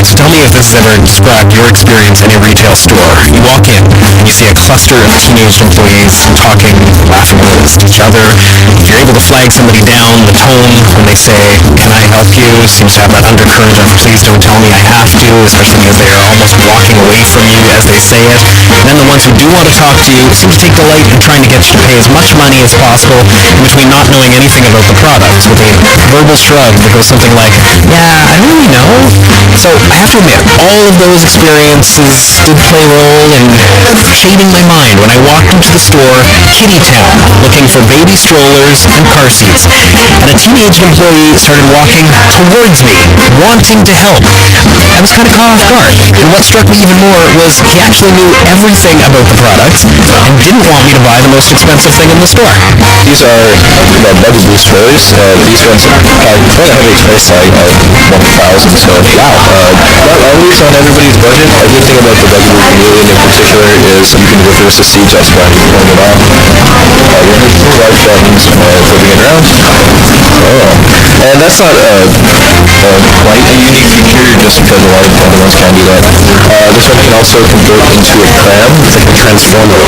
So tell me if this has ever described your experience in a retail store. You walk in and you see a cluster of teenage employees talking, laughing amongst each other. You're able to flag somebody down. The tone when they say, "Can I help you?" seems to have that undercurrent of "Please don't tell me I have to," especially as they are almost walking away from you as they say it. And then the ones who do want to talk to you seem to take delight in trying to get you to pay as much money as possible in between not knowing anything about the product, with a verbal shrug that goes something like, "Yeah, I don't really know." So I have to admit, all of those experiences did play a role in shading my mind when I walked into the store, Kiddy Town, looking for baby strollers and car seats. And a teenage employee started walking towards me, wanting to help. I was kind of caught off guard. And what struck me even more was he actually knew everything about the product and didn't want me to buy the most expensive thing in the store. These are buggy boost strollers. These ones have quite a heavy price tag of 1,000. So wow, not always on everybody's budget. A good thing about the buggy boost community in particular is you can reverse the seat just by pulling it off. You have two large buttons, flipping it around. Oh, and that's not quite a unique feature, just because a lot of other ones can do that. This one can also convert into a pram. It's like a transformer.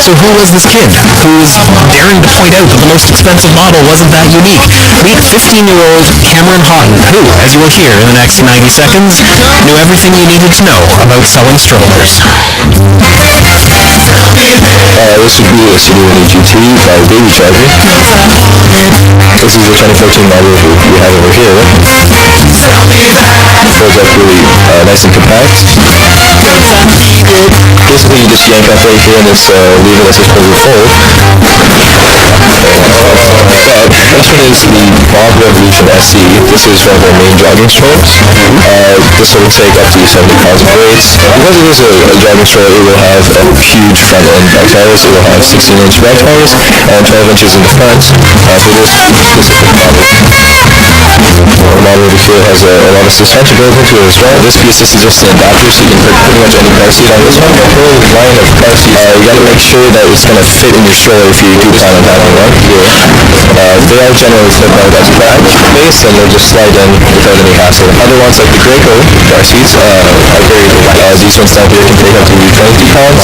So who was this kid who was daring to point out that the most expensive model wasn't that unique? Meet 15-year-old Cameron Houghton, who, as you will hear in the next 90 seconds, knew everything you needed to know about selling strollers. This would be a Subaru GT by Baby Driver. This is the 2014 model we have over here. It folds up really nice and compact. Basically, you just yank up right here and this lever that's supposed to fold. This one is the Bob Revolution SE. This is one of our main jogging strollers. This will take up to 70 pounds of weight. Because it is a jogging stroller, it will have huge front end back tires. It will have 16-inch back tires and 12 inches in the front for this specific model. The model over here has a lot of suspension built into it as well. This piece is just an adapter, so you can put pretty much any car seat on this one. The whole line of car seats, you gotta make sure that it's gonna fit in your stroller if you do plan on having one here. They are generally clip out as a back base, and they'll just slide in without any hassle. Other ones like the Graco car seats are very light. These ones down here can take up to 22 pounds.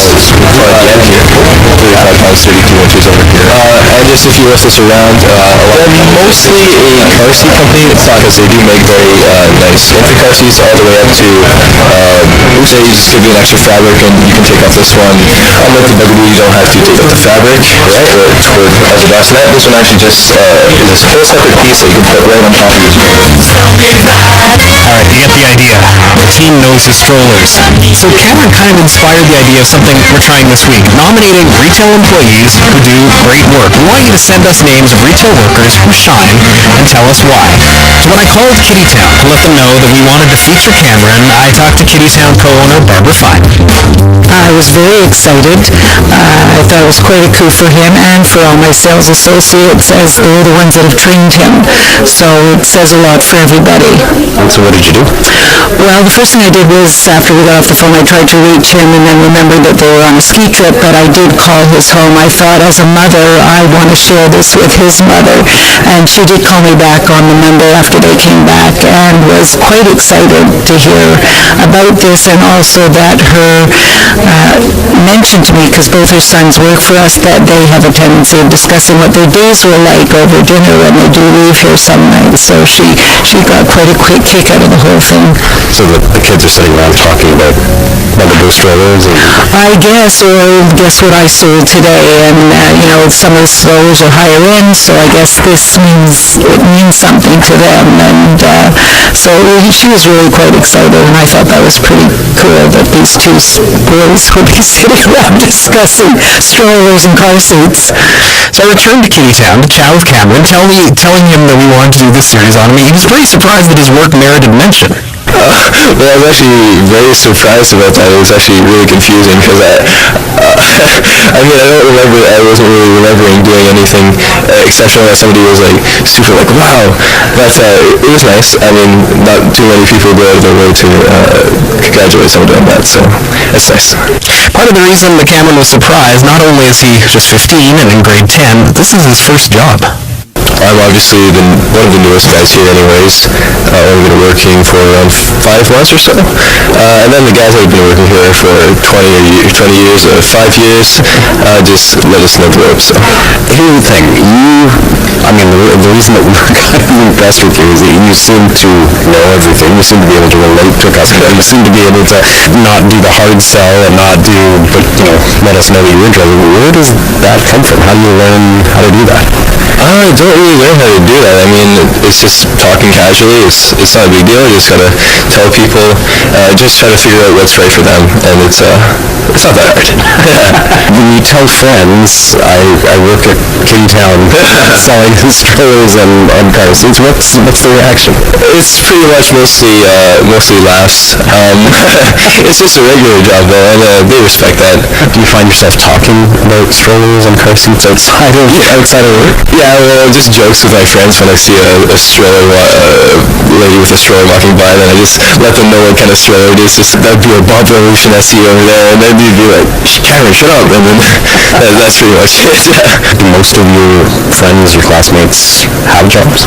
And here, 35 pounds, 32 inches over here. And just if you lift this around, they're mostly a car seat company. It's not because they do make very nice infant car seats all the way up to, say you just give you an extra fabric and you can take off this one. Unlike the Bugaboo, you don't have to take off the fabric, right, as a bassinet. This one actually just is a whole separate piece that you can put right on top of your stroller. Alright, you get the idea. The team knows his strollers. So Cameron kind of inspired the idea of something we're trying this week, nominating retail employees who do great work. We want you to send us names of retail workers who shine and tell us why. So when I called Kiddy Town to let them know that we wanted to feature Cameron, I talked to Kiddy Town co-owner Barbara Fine. I was very excited. I thought it was quite a coup for him and for all my sales associates, as they're the ones that have trained him. So it says a lot for everybody. So what did you do? Well, the first thing I did was, after we got off the phone, I tried to reach him and then remembered that they were on a ski trip, but I did call his home. I thought, as a mother, I want to share this with his mother. And she did call me back on the Monday after they came back and was quite excited to hear about this, and also that her mentioned to me, because both her sons work for us, that they have a tendency of discussing what their days were like over dinner when they do leave here some nights. So she got quite a quick kick out of the whole thing. So the kids are sitting around talking about Bugaboo strollers? I guess, or guess what I sold today, and some of the strollers are higher end, so I guess this means something to them, and so she was really quite excited, and I thought that was pretty cool that these two boys would be sitting around discussing strollers and car seats. So I returned to Kiddy Town to chat with Cameron, telling him that we wanted to do this series on him. He was pretty surprised that his work merited mention. Well, I was actually very surprised about that. It was actually really confusing because I wasn't really remembering doing anything exceptional that somebody was like super like, wow, it was nice. I mean, not too many people go out of their way to congratulate somebody on that, so it's nice. Part of the reason that Cameron was surprised, not only is he just 15 and in grade 10, but this is his first job. I'm obviously one of the newest guys here anyways. Only been working for around 5 months or so. And then the guys that have been working here for 20 years or 5 years just let us know the ropes. So. Here's the thing, the reason that we're kind of impressed with you is that you seem to know everything. You seem to be able to relate to a customer. You seem to be able to not do the hard sell and not do, but let us know that you're interested. Where does that come from? How do you learn how to do that? I don't really learn how to do that. I mean, it's just talking casually. It's not a big deal. You just gotta tell people, just try to figure out what's right for them, and it's not that hard. When you tell friends, I work at Kiddy selling strollers and car seats, what's the reaction? It's pretty much mostly laughs. It's just a regular job though, and they respect that. Do you find yourself talking about strollers and car seats outside of work? Yeah, well, just jokes with my friends when I see a stroller, lady with a stroller walking by, then I just let them know what kind of stroller it is. Just that'd be a Bob Revolution SE over there, and then they'd be like, Cameron, shut up, and then that's pretty much it. Do most of your friends, your classmates, have jobs?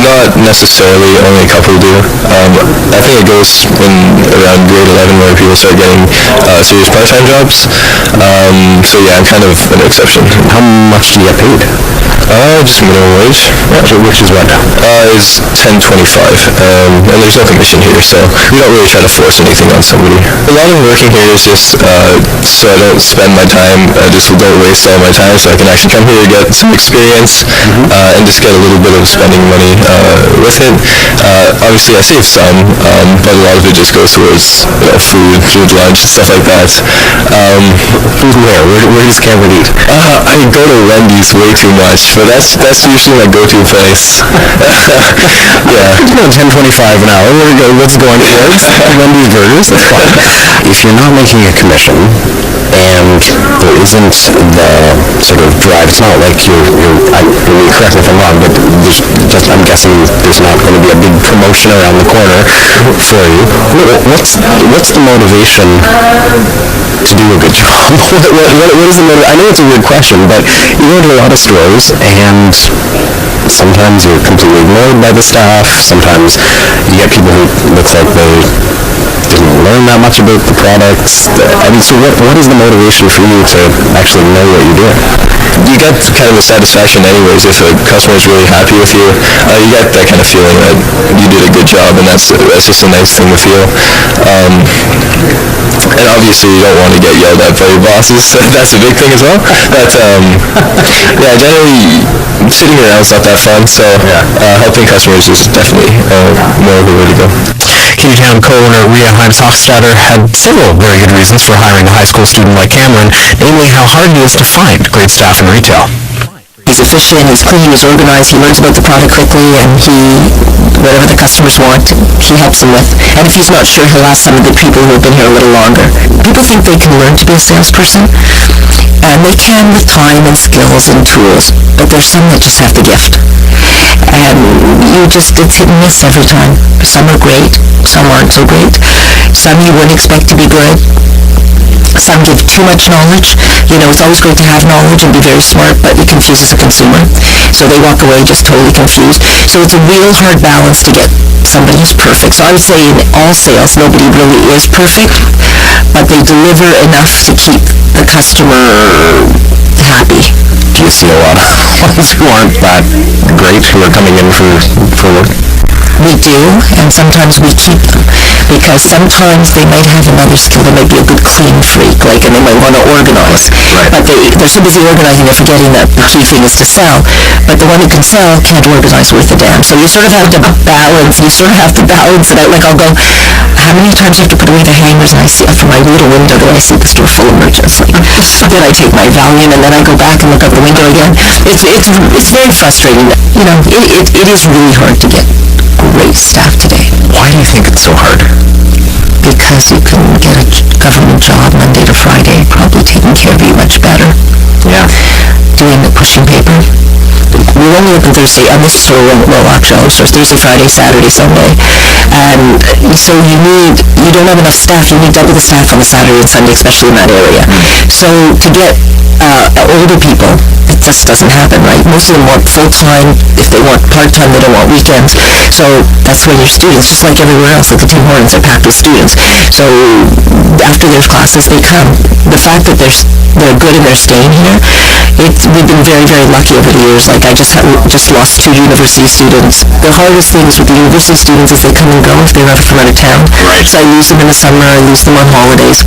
Not necessarily, only a couple do. I think it goes in around grade 11 where people start getting serious part-time jobs. So yeah, I'm kind of an exception. How much do you get paid? Just minimum wage. Which is what? Is $10.25, and there's no commission here, so we don't really try to force anything on somebody. A lot of working here is just so I don't spend my time, just don't waste all my time, so I can actually come here, get some experience, and just get a little bit of spending money with it. Obviously, I save some, but a lot of it just goes towards food, lunch, stuff like that. Food where? Where does Cameron eat? I go to Wendy's way too much, but that's usually my go-to place. Yeah. $10.25 an hour. What's going towards? Wendy's burgers. That's fine. If you're not making a commission and there isn't the sort of drive, it's not like correct me if I'm wrong, but I'm guessing there's not going to be a big promotion around the corner for you. What's the motivation to do a good job? What is the motivation? I know it's a weird question, but you go to a lot of stores and sometimes you're completely ignored by the staff. Sometimes you get people who looks like they didn't learn that much about the products. So what is the motivation for you to actually know what you're doing? You get kind of a satisfaction anyways if a customer is really happy with you. You get that kind of feeling that you did a good job, and that's just a nice thing to feel. And obviously you don't want to get yelled at by your bosses, so that's a big thing as well. But yeah, generally sitting around is not that fun, so helping customers is definitely more of a way to go. Kiddytown co-owner Rhea Himes-Hochstadter had several very good reasons for hiring a high school student like Cameron, namely how hard it is to find great staff in retail. He's efficient, he's clean, he's organized, he learns about the product quickly, and whatever the customers want, he helps them with. And if he's not sure, he'll ask some of the people who have been here a little longer. People think they can learn to be a salesperson, and they can with time and skills and tools, but there's some that just have the gift. And it's hit and miss every time. Some are great, some aren't so great. Some you wouldn't expect to be good. Some give too much knowledge. It's always great to have knowledge and be very smart, but it confuses a consumer. So they walk away just totally confused. So it's a real hard balance to get somebody who's perfect. So I would say in all sales, nobody really is perfect, but they deliver enough to keep the customer happy. Do you see a lot of ones who aren't that great who are coming in for work? We do, and sometimes we keep them, because sometimes they might have another skill. They might be a good clean freak, and they might want to organize. Right. But they're so busy organizing, they're forgetting that the key thing is to sell. But the one who can sell can't organize worth a damn. So you sort of have to balance. You sort of have to balance it out. Like I'll go, how many times do I have to put away the hangers? And I see from my little window, do I see the store full of merchants? Then I take my Valiant, and then I go back and look out the window again. It's very frustrating. It is really hard to get great staff today. Why do you think it's so hard? Because you can get a government job Monday to Friday, probably taking care of you much better. Yeah. Doing the pushing paper. We're only open Thursday, and this store, well actually, so it's Thursday, Friday, Saturday, Sunday. And so you don't have enough staff. You need double the staff on the Saturday and Sunday, especially in that area. So to get older people, it just doesn't happen, right? Most of them want full-time. If they want part-time, they don't want weekends. So that's where your students, just like everywhere else, like the Tim Hortons, are packed with students. So after their classes, they come. The fact that they're good and they're staying here, we've been very, very lucky over the years. Like I just lost 2 university students. The hardest things with the university students is they come and go if they're ever from out of town. Right. So I lose them in the summer, I lose them on holidays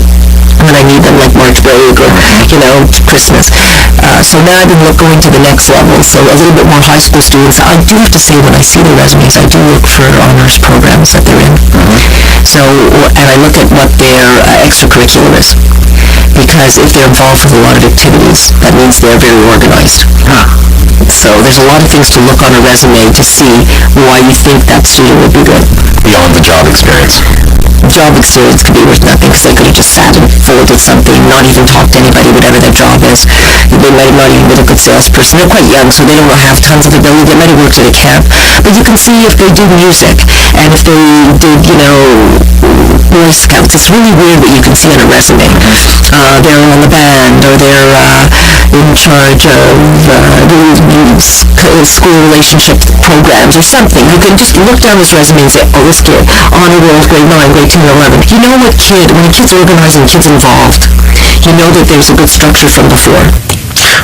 when I need them, like March break or, Christmas. So now I've been going to the next level, so a little bit more high school students. I do have to say, when I see their resumes, I do look for honors programs that they're in. So, and I look at what their extracurricular is. Because if they're involved with a lot of activities, that means they're very organized. So there's a lot of things to look on a resume to see why you think that student would be good. Beyond the job experience. Job experience could be worth nothing because they could have just sat and folded something, not even talked to anybody, whatever their job is. They might have not even been a good salesperson. They're quite young, so they don't have tons of ability. They might have worked at a camp. But you can see if they do music and if they did, Boy Scouts. It's really weird what you can see on a resume. They're on the band, or they're in charge of school relationship programs or something. You can just look down this resume and say, oh, this kid, honor roll, grade 9, grade 10, 11. You know when a kid's organized and kid's involved, you know that there's a good structure from before.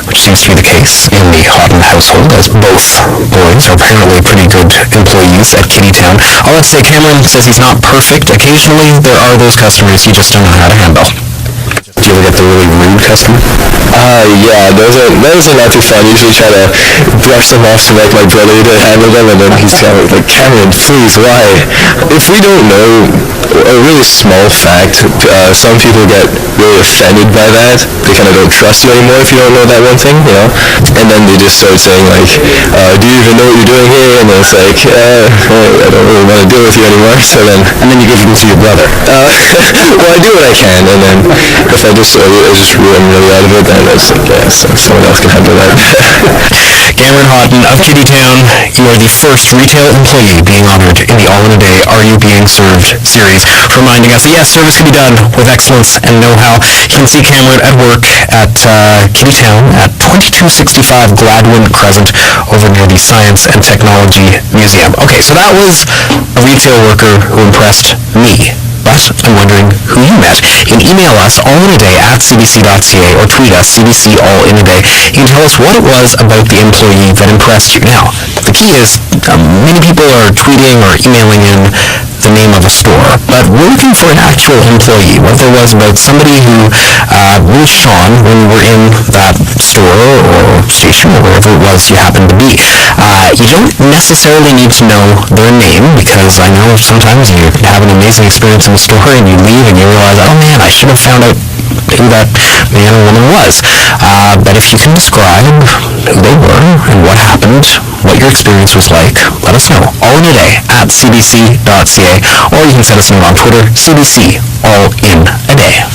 Which seems to be the case in the Houghton household, as both boys are apparently pretty good employees at Kittytown. All that to say, Cameron says he's not perfect. Occasionally, there are those customers he just don't know how to handle. Do you ever get the really rude customer? Yeah, those are not too fun. Usually try to brush them off to like my brother to handle them, and then he's kind of like, Cameron, please, why? If we don't know a really small fact, some people get really offended by that. They kind of don't trust you anymore if you don't know that one thing, And then they just start saying like, do you even know what you're doing here? And then it's like, I don't really want to deal with you anymore. So then, And then you give them to your brother. well, I do what I can, and then if I'm really out of it, then it's like, yes, someone else can handle that. Cameron Houghton of Kittytown, you are the first retail employee being honored in the All in a Day Are You Being Served series, reminding us that yes, service can be done with excellence and know-how. You can see Cameron at work at Kittytown at 2265 Gladwin Crescent over near the Science and Technology Museum. Okay, so that was a retail worker who impressed me. But I'm wondering who you met. You can email us allinaday@cbc.ca or tweet us cbcallinaday. You can tell us what it was about the employee that impressed you. Now, the key is many people are tweeting or emailing in the name of a store, but we're looking for an actual employee. What there was about somebody who really shone when we were in that store or station or wherever it was you happened to be. You don't necessarily need to know their name, because I know sometimes you have an amazing experience in the store and you leave and you realize, oh man, I should have found out who that man or woman was. But if you can describe who they were and what happened, what your experience was like, let us know. allinaday@cbc.ca, or you can send us a note on Twitter, CBC All in a Day.